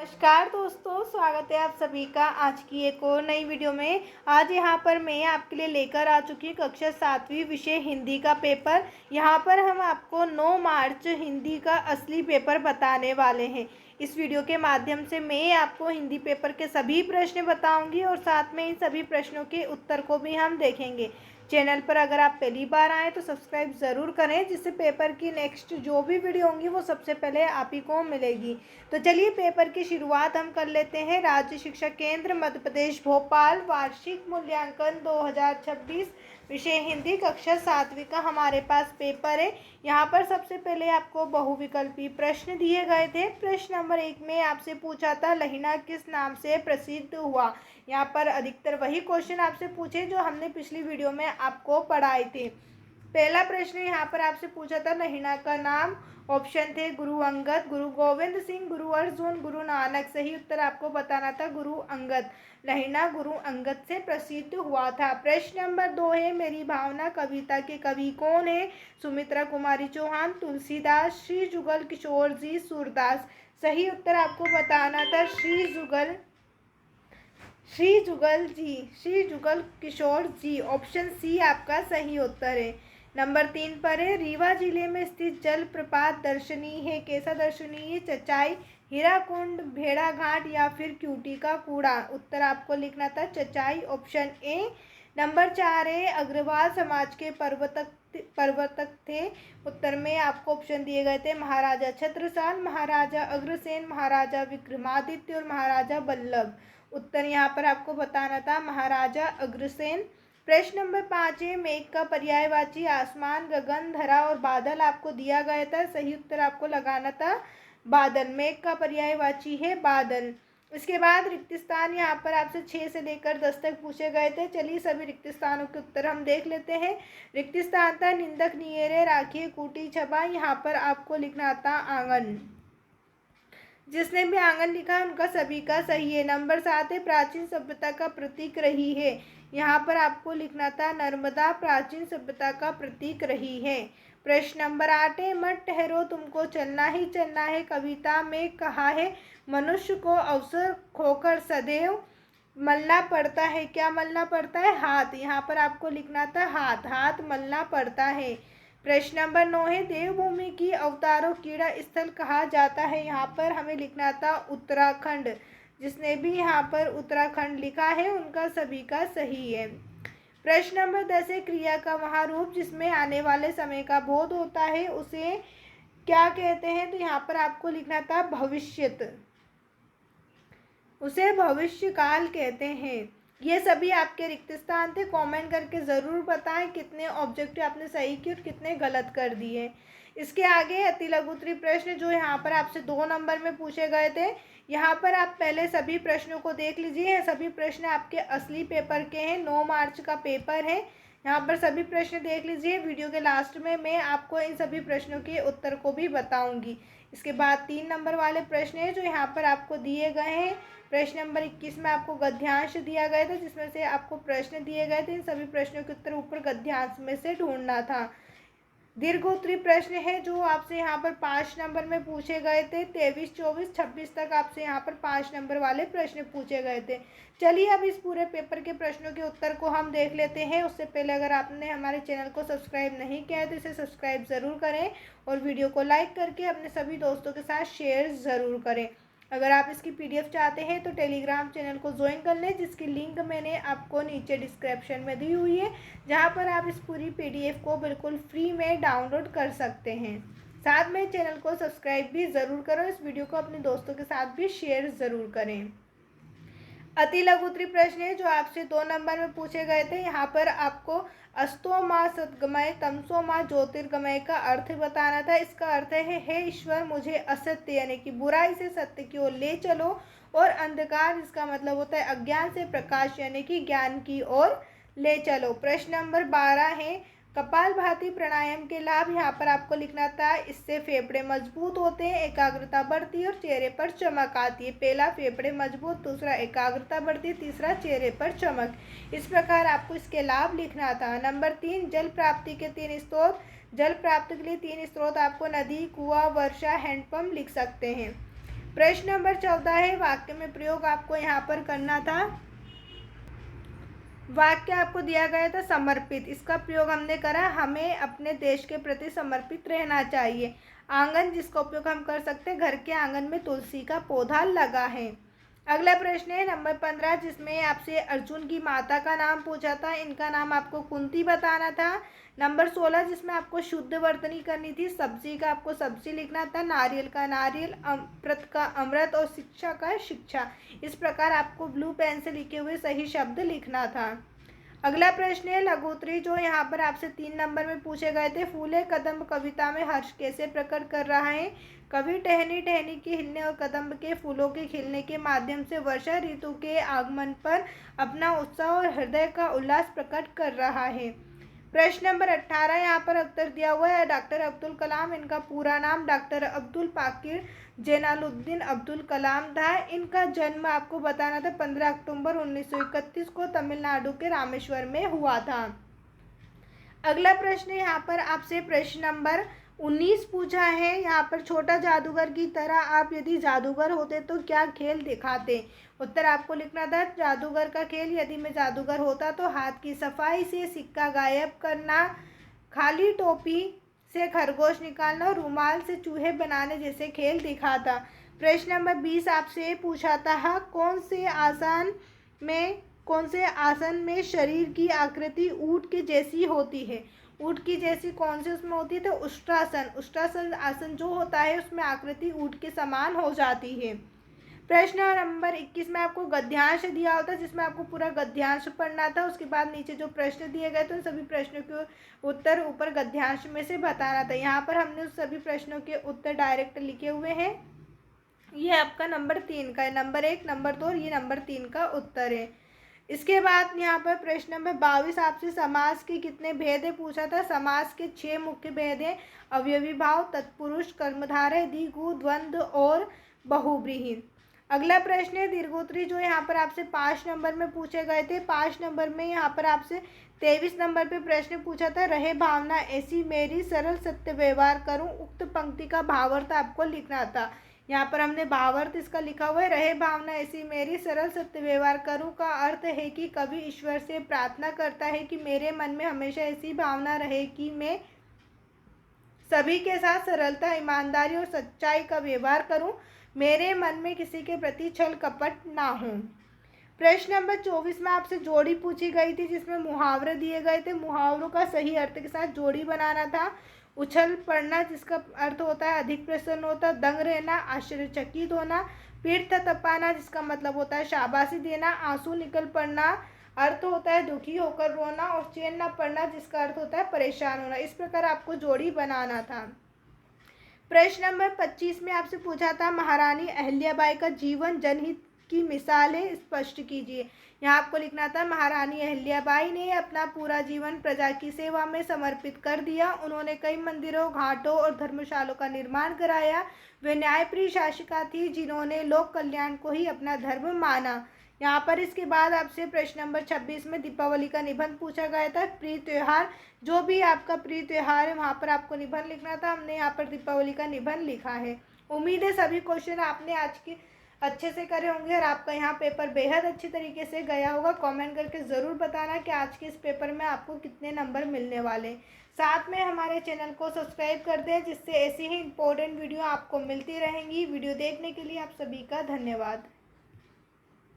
नमस्कार दोस्तों, स्वागत है आप सभी का आज की एक और नई वीडियो में। आज यहाँ पर मैं आपके लिए लेकर आ चुकी हूँ कक्षा 7वीं विषय हिंदी का पेपर। यहाँ पर हम आपको 9 मार्च हिंदी का असली पेपर बताने वाले हैं। इस वीडियो के माध्यम से मैं आपको हिंदी पेपर के सभी प्रश्न बताऊंगी और साथ में इन सभी प्रश्नों के उत्तर को भी हम देखेंगे। चैनल पर अगर आप पहली बार आएँ तो सब्सक्राइब ज़रूर करें, जिससे पेपर की नेक्स्ट जो भी वीडियो होंगी वो सबसे पहले आप ही को मिलेगी। तो चलिए पेपर की शुरुआत हम कर लेते हैं। राज्य शिक्षा केंद्र मध्य प्रदेश भोपाल, वार्षिक मूल्यांकन 2026, विषय हिंदी, कक्षा 7वीं का हमारे पास पेपर है। यहाँ पर सबसे पहले आपको बहुविकल्पी प्रश्न दिए गए थे। प्रश्न नंबर 1 में आपसे पूछा था लहिना किस नाम से प्रसिद्ध हुआ। यहाँ पर अधिकतर वही क्वेश्चन आपसे पूछे जो हमने पिछली वीडियो में आपको पढ़ाए थे। पहला प्रश्न यहाँ पर आपसे पूछा था लहिना का नाम। ऑप्शन थे गुरु अंगद, गुरु गोविंद सिंह, गुरु अर्जुन, गुरु नानक। सही उत्तर आपको बताना था गुरु अंगद। लहिना गुरु अंगद से प्रसिद्ध हुआ था। प्रश्न नंबर 2 है मेरी भावना कविता के कवि कौन है। सुमित्रा कुमारी चौहान, तुलसीदास, श्री जुगल किशोर जी, सूरदास। सही उत्तर आपको बताना था श्री जुगल किशोर जी। ऑप्शन सी आपका सही उत्तर है। नंबर 3 पर है रीवा जिले में स्थित जल प्रपात दर्शनीय है। कैसा दर्शनीय? चचाई, हीराकुंड, भेड़ाघाट या फिर क्यूटी का कूड़ा। उत्तर आपको लिखना था चचाई, ऑप्शन ए। नंबर 4 है अग्रवाल समाज के प्रवर्तक थे। उत्तर में आपको ऑप्शन दिए गए थे महाराजा छत्रसाल, महाराजा अग्रसेन, महाराजा विक्रमादित्य और महाराजा बल्लभ। उत्तर यहाँ पर आपको बताना था महाराजा अग्रसेन। प्रश्न नंबर 5 है मेघ का पर्यायवाची आसमान, गगन, धरा और बादल आपको दिया गया था। सही उत्तर आपको लगाना था बादल। मेघ का पर्यायवाची है बादल। इसके बाद रिक्त स्थान यहाँ पर आपसे 6 से लेकर 10 तक पूछे गए थे। चलिए सभी रिक्त स्थानों के उत्तर हम देख लेते हैं। रिक्त स्थान था निंदक, नियरे, राखिए, कूटी, छपा। यहाँ पर आपको लिखना था आंगन। जिसने भी आंगन लिखा है उनका सभी का सही है। नंबर 7 है प्राचीन सभ्यता का प्रतीक रही है। यहाँ पर आपको लिखना था नर्मदा प्राचीन सभ्यता का प्रतीक रही है। प्रश्न नंबर 8 है मत ठहरो तुमको चलना ही चलना है। कविता में कहा है मनुष्य को अवसर खोकर सदैव मलना पड़ता है। क्या मलना पड़ता है? हाथ। यहाँ पर आपको लिखना था हाथ, हाथ मलना पड़ता है। प्रश्न नंबर 9 है देवभूमि की अवतारों क्रीड़ा स्थल कहा जाता है। यहाँ पर हमें लिखना था उत्तराखंड। जिसने भी यहाँ पर उत्तराखंड लिखा है उनका सभी का सही है। प्रश्न नंबर 10 है क्रिया का वह रूप जिसमें आने वाले समय का बोध होता है उसे क्या कहते हैं। तो यहाँ पर आपको लिखना था भविष्यत, उसे भविष्य काल कहते हैं। ये सभी आपके रिक्त स्थान थे। कमेंट करके ज़रूर बताएं कितने ऑब्जेक्टिव आपने सही किए और कितने गलत कर दिए। इसके आगे अति लघुत्तरी प्रश्न जो यहाँ पर आपसे 2 नंबर में पूछे गए थे। यहाँ पर आप पहले सभी प्रश्नों को देख लीजिए। सभी प्रश्न आपके असली पेपर के हैं। 9 मार्च का पेपर है। यहाँ पर सभी प्रश्न देख लीजिए। वीडियो के लास्ट में मैं आपको इन सभी प्रश्नों के उत्तर को भी बताऊँगी। इसके बाद 3 नंबर वाले प्रश्न हैं जो यहाँ पर आपको दिए गए हैं। प्रश्न नंबर 21 में आपको गद्यांश दिया गया था, जिसमें से आपको प्रश्न दिए गए थे। इन सभी प्रश्नों के उत्तर ऊपर गद्यांश में से ढूंढना था। दीर्घोत्तरी प्रश्न है जो आपसे यहाँ पर 5 नंबर में पूछे गए थे। 23, 24, 26 तक आपसे यहाँ पर 5 नंबर वाले प्रश्न पूछे गए थे। चलिए अब इस पूरे पेपर के प्रश्नों के उत्तर को हम देख लेते हैं। उससे पहले अगर आपने हमारे चैनल को सब्सक्राइब नहीं किया है तो इसे सब्सक्राइब ज़रूर करें और वीडियो को लाइक करके अपने सभी दोस्तों के साथ शेयर ज़रूर करें। अगर आप इसकी पीडीएफ चाहते हैं तो टेलीग्राम चैनल को ज्वाइन कर लें, जिसकी लिंक मैंने आपको नीचे डिस्क्रिप्शन में दी हुई है, जहां पर आप इस पूरी पीडीएफ को बिल्कुल फ्री में डाउनलोड कर सकते हैं। साथ में चैनल को सब्सक्राइब भी ज़रूर करो। इस वीडियो को अपने दोस्तों के साथ भी शेयर ज़रूर करें। अति लघुत्तरी प्रश्न है जो आपसे 2 नंबर में पूछे गए थे। यहाँ पर आपको अस्तो माँ सद्गमय तमसो माँ ज्योतिर्गमय का अर्थ बताना था। इसका अर्थ है हे ईश्वर मुझे असत्य यानी कि बुराई से सत्य की ओर ले चलो, और अंधकार जिसका मतलब होता है अज्ञान से प्रकाश यानी कि ज्ञान की ओर ले चलो। प्रश्न नंबर 12 है कपालभाति प्राणायाम के लाभ। यहाँ पर आपको लिखना था इससे फेफड़े मजबूत होते हैं, एकाग्रता बढ़ती है और चेहरे पर चमक आती है। पहला फेफड़े मजबूत, दूसरा एकाग्रता बढ़ती है, तीसरा चेहरे पर चमक। इस प्रकार आपको इसके लाभ लिखना था। नंबर 3 जल प्राप्ति के 3 स्रोत। जल प्राप्ति के लिए 3 स्रोत आपको नदी, कुआं, वर्षा, हैंडपंप लिख सकते हैं। प्रश्न नंबर 14 है, वाक्य में प्रयोग आपको यहाँ पर करना था। वाक्य आपको दिया गया था समर्पित, इसका प्रयोग हमने करा, हमें अपने देश के प्रति समर्पित रहना चाहिए। आंगन, जिसका उपयोग हम कर सकते हैं, घर के आंगन में तुलसी का पौधा लगा है। अगला प्रश्न है नंबर 15, जिसमें आपसे अर्जुन की माता का नाम पूछा था, इनका नाम आपको कुंती बताना था। नंबर 16, जिसमें आपको शुद्ध वर्तनी करनी थी, सब्जी का आपको सब्जी लिखना था, नारियल का नारियल, अमृत का अमृत और शिक्षा का शिक्षा। इस प्रकार आपको ब्लू पेन से लिखे हुए सही शब्द लिखना था। अगला प्रश्न है लघुत्तरी, जो यहाँ पर आपसे 3 नंबर में पूछे गए थे। फूले कदम्ब कविता में हर्ष कैसे प्रकट कर रहा है? कवि टहनी टहनी के हिलने और कदम्ब के फूलों के खिलने के माध्यम से वर्षा ऋतु के आगमन पर अपना उत्साह और हृदय का उल्लास प्रकट कर रहा है। प्रश्न नंबर 18, यहाँ पर उत्तर दिया हुआ है डॉक्टर अब्दुल कलाम, इनका पूरा नाम डॉक्टर अब्दुल पाकिर जैनुलब्दीन अब्दुल कलाम था। इनका जन्म आपको बताना था 15 अक्टूबर 1931 को तमिलनाडु के रामेश्वर में हुआ था। अगला प्रश्न यहाँ पर आपसे प्रश्न नंबर 19 पूछा है। यहाँ पर छोटा जादूगर की तरह आप यदि जादूगर होते तो क्या खेल दिखाते? उत्तर आपको लिखना था, जादूगर का खेल, यदि मैं जादूगर होता तो हाथ की सफाई से सिक्का गायब करना, खाली टोपी से खरगोश निकालना और रुमाल से चूहे बनाने जैसे खेल दिखाता। प्रश्न नंबर 20 आपसे पूछा था, कौन से आसन में शरीर की आकृति ऊँट के जैसी होती है? ऊँट की जैसी कौन से उसमें होती है? तो उष्ट्रासन। उष्ट्रासन आसन जो होता है उसमें आकृति ऊँट के समान हो जाती है। प्रश्न नंबर 21 में आपको गद्यांश दिया होता है, जिसमें आपको पूरा गद्यांश पढ़ना था। उसके बाद नीचे जो प्रश्न दिए गए थे उन सभी प्रश्नों के उत्तर ऊपर गद्यांश में से बताना था। यहाँ पर हमने उस सभी प्रश्नों के उत्तर डायरेक्ट लिखे हुए हैं। ये आपका नंबर 3 का है, नंबर 1, नंबर 2 और ये नंबर 3 का उत्तर है। इसके बाद यहाँ पर प्रश्न नंबर 22 आपसे समास के कितने भेद है पूछा था। समास के 6 मुख्य भेद हैं, अवयवी भाव, तत्पुरुष, कर्मधारय, द्विगु, द्वंद्व और बहुब्रीहि। अगला प्रश्न है दीर्घोत्तरी, जो यहाँ पर आपसे 5 नंबर में पूछे गए थे। 5 नंबर में यहाँ पर आपसे 23 नंबर पे प्रश्न पूछा था, रहे भावना ऐसी मेरी सरल सत्य व्यवहार करूँ। उक्त पंक्ति का भावार्थ आपको लिखना था। यहाँ पर हमने भावार्थ इसका लिखा हुआ है, रहे भावना ऐसी मेरी सरल सत्य व्यवहार करूँ का अर्थ है कि कवि ईश्वर से प्रार्थना करता है कि मेरे मन में हमेशा ऐसी भावना रहे कि मैं सभी के साथ सरलता, ईमानदारी और सच्चाई का व्यवहार करूँ, मेरे मन में किसी के प्रति छल कपट ना हो। प्रश्न नंबर 24 में आपसे जोड़ी पूछी गई थी, जिसमें मुहावरे दिए गए थे। मुहावरों का सही अर्थ के साथ जोड़ी बनाना था। उछल पड़ना, जिसका अर्थ होता है अधिक प्रसन्न होता, दंग रहना, आश्चर्यचकित होना, पीठ थपथपाना, जिसका मतलब होता है शाबाशी देना, आंसू निकल पड़ना, अर्थ होता है दुखी होकर रोना, और चैन न पड़ना, जिसका अर्थ होता है परेशान होना। इस प्रकार आपको जोड़ी बनाना था। प्रश्न नंबर 25 में आपसे पूछा था, महारानी अहिल्याबाई का जीवन जनहित की मिसालें स्पष्ट कीजिए। यहाँ आपको लिखना था, महारानी अहिल्याबाई ने अपना पूरा जीवन प्रजा की सेवा में समर्पित कर दिया। उन्होंने कई मंदिरों, घाटों और धर्मशालों का निर्माण कराया। वे न्यायप्रिय शासिका थी, जिन्होंने लोक कल्याण को ही अपना धर्म माना। यहाँ पर इसके बाद आपसे प्रश्न नंबर 26 में दीपावली का निबंध पूछा गया था। प्रिय त्यौहार, जो भी आपका प्रिय त्यौहार है वहाँ पर आपको निबंध लिखना था। हमने यहाँ पर दीपावली का निबंध लिखा है। उम्मीद है सभी क्वेश्चन आपने आज के अच्छे से करे होंगे और आपका यहाँ पेपर बेहद अच्छी तरीके से गया होगा। कमेंट करके ज़रूर बताना कि आज के इस पेपर में आपको कितने नंबर मिलने वाले। साथ में हमारे चैनल को सब्सक्राइब कर दें, जिससे ऐसी ही इम्पोर्टेंट वीडियो आपको मिलती रहेंगी। वीडियो देखने के लिए आप सभी का धन्यवाद।